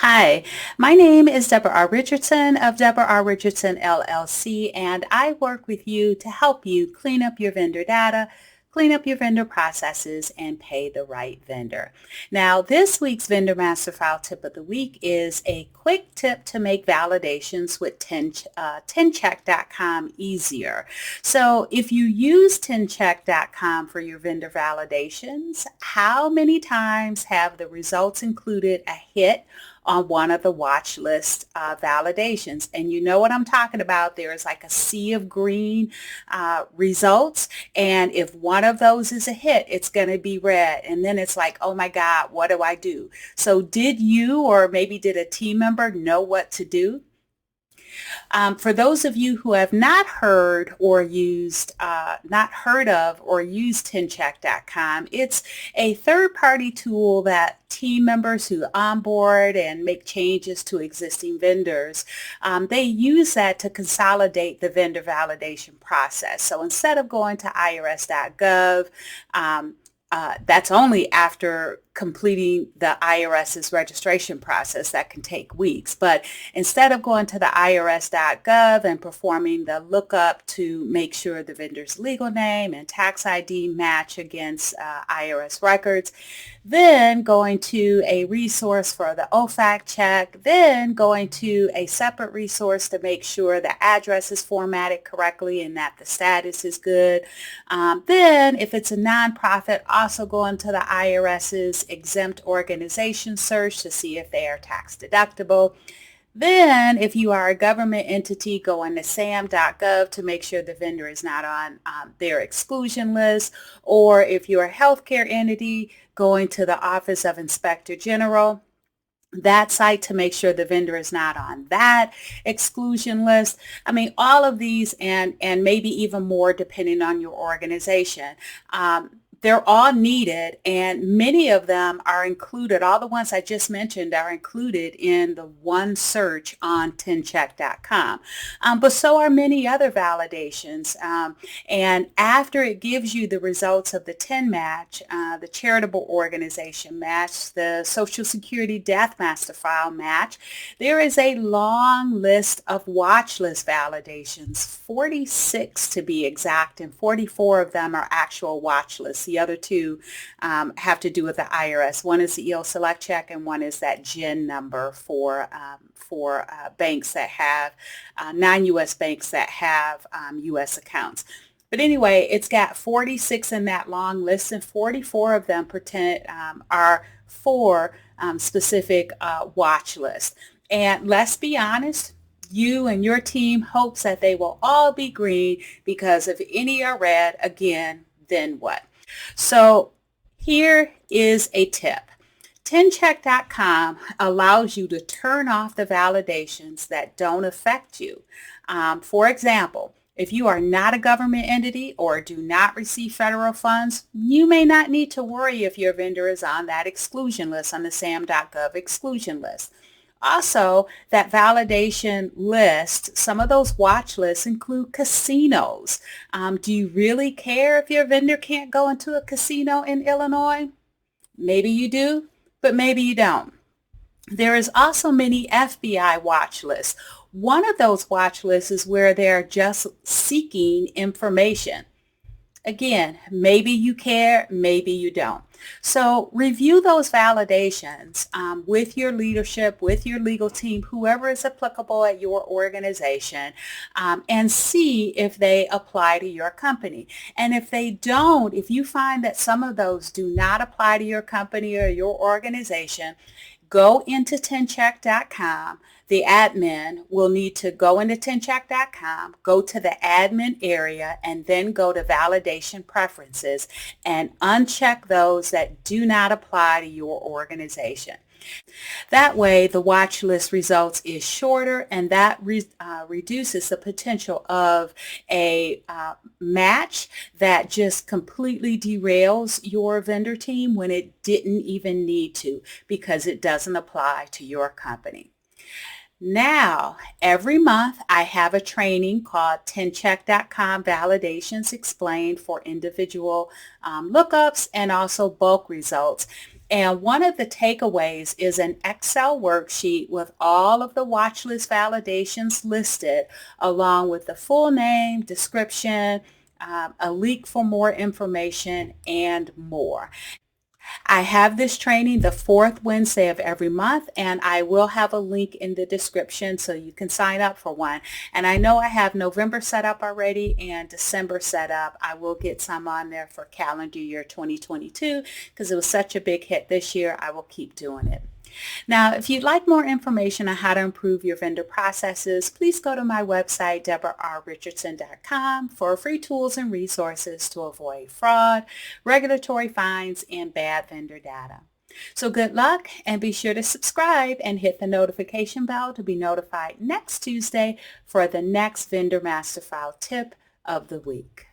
Hi, my name is Debra R. Richardson of Debra R. Richardson LLC, and I work with you to help you clean up your vendor data, clean up your vendor processes, and pay the right vendor. Now, this week's Vendor Master File Tip of the Week is a quick tip to make validations with 10check.com easier. So if you use 10check.com for your vendor validations, how many times have the results included a hit on one of the watch list validations? And you know what I'm talking about. There is like a sea of green results. And if one of those is a hit, it's going to be red. And then it's like, oh my God, what do I do? So did you, or maybe did a team member, know what to do? For those of you who have not heard of or used 10check.com, it's a third-party tool that team members who onboard and make changes to existing vendors, they use that to consolidate the vendor validation process. So instead of going to irs.gov, that's only after completing the IRS's registration process. That can take weeks. But instead of going to the irs.gov and performing the lookup to make sure the vendor's legal name and tax ID match against IRS records, then going to a resource for the OFAC check, then going to a separate resource to make sure the address is formatted correctly and that the status is good. Then if it's a nonprofit, also going to the IRS's exempt organization search to see if they are tax deductible. Then if you are a government entity, go on to sam.gov to make sure the vendor is not on their exclusion list. Or if you're a healthcare entity, going to the Office of Inspector General, that site, to make sure the vendor is not on that exclusion list. I mean, all of these and maybe even more depending on your organization. They're all needed, and many of them are included. All the ones I just mentioned are included in the one search on 10check.com. But so are many other validations. And after it gives you the results of the 10 match, the charitable organization match, the Social Security Death Master File match, there is a long list of watch list validations, 46 to be exact, and 44 of them are actual watch lists. The other two have to do with the IRS. One is the EO Select Check, and one is that GIN number for banks that have, non-U.S. banks that have U.S. accounts. But anyway, it's got 46 in that long list, and 44 of them are for specific watch lists. And let's be honest, you and your team hopes that they will all be green, because if any are red, again, then what? So here is a tip. 10check.com allows you to turn off the validations that don't affect you. For example, if you are not a government entity or do not receive federal funds, you may not need to worry if your vendor is on that exclusion list, on the sam.gov exclusion list. Also, that validation list, some of those watch lists include casinos. Do you really care if your vendor can't go into a casino in Illinois? Maybe you do, but maybe you don't. There is also many FBI watch lists. One of those watch lists is where they're just seeking information. Again, maybe you care, maybe you don't. So review those validations with your leadership, with your legal team, whoever is applicable at your organization, and see if they apply to your company. And if they don't, if you find that some of those do not apply to your company or your organization, go into 10check.com. The admin will need to go into 10check.com, go to the admin area, and then go to validation preferences and uncheck those that do not apply to your organization. That way, the watch list results is shorter, and that reduces the potential of a match that just completely derails your vendor team when it didn't even need to, because it doesn't apply to your company. Now, every month I have a training called 10check.com Validations Explained for individual lookups and also bulk results. And one of the takeaways is an Excel worksheet with all of the watch list validations listed, along with the full name, description, a link for more information, and more. I have this training the fourth Wednesday of every month, and I will have a link in the description so you can sign up for one. And I know I have November set up already and December set up. I will get some on there for calendar year 2022 because it was such a big hit this year. I will keep doing it. Now, if you'd like more information on how to improve your vendor processes, please go to my website, debrarrichardson.com, for free tools and resources to avoid fraud, regulatory fines, and bad vendor data. So good luck, and be sure to subscribe and hit the notification bell to be notified next Tuesday for the next Vendor Master File tip of the week.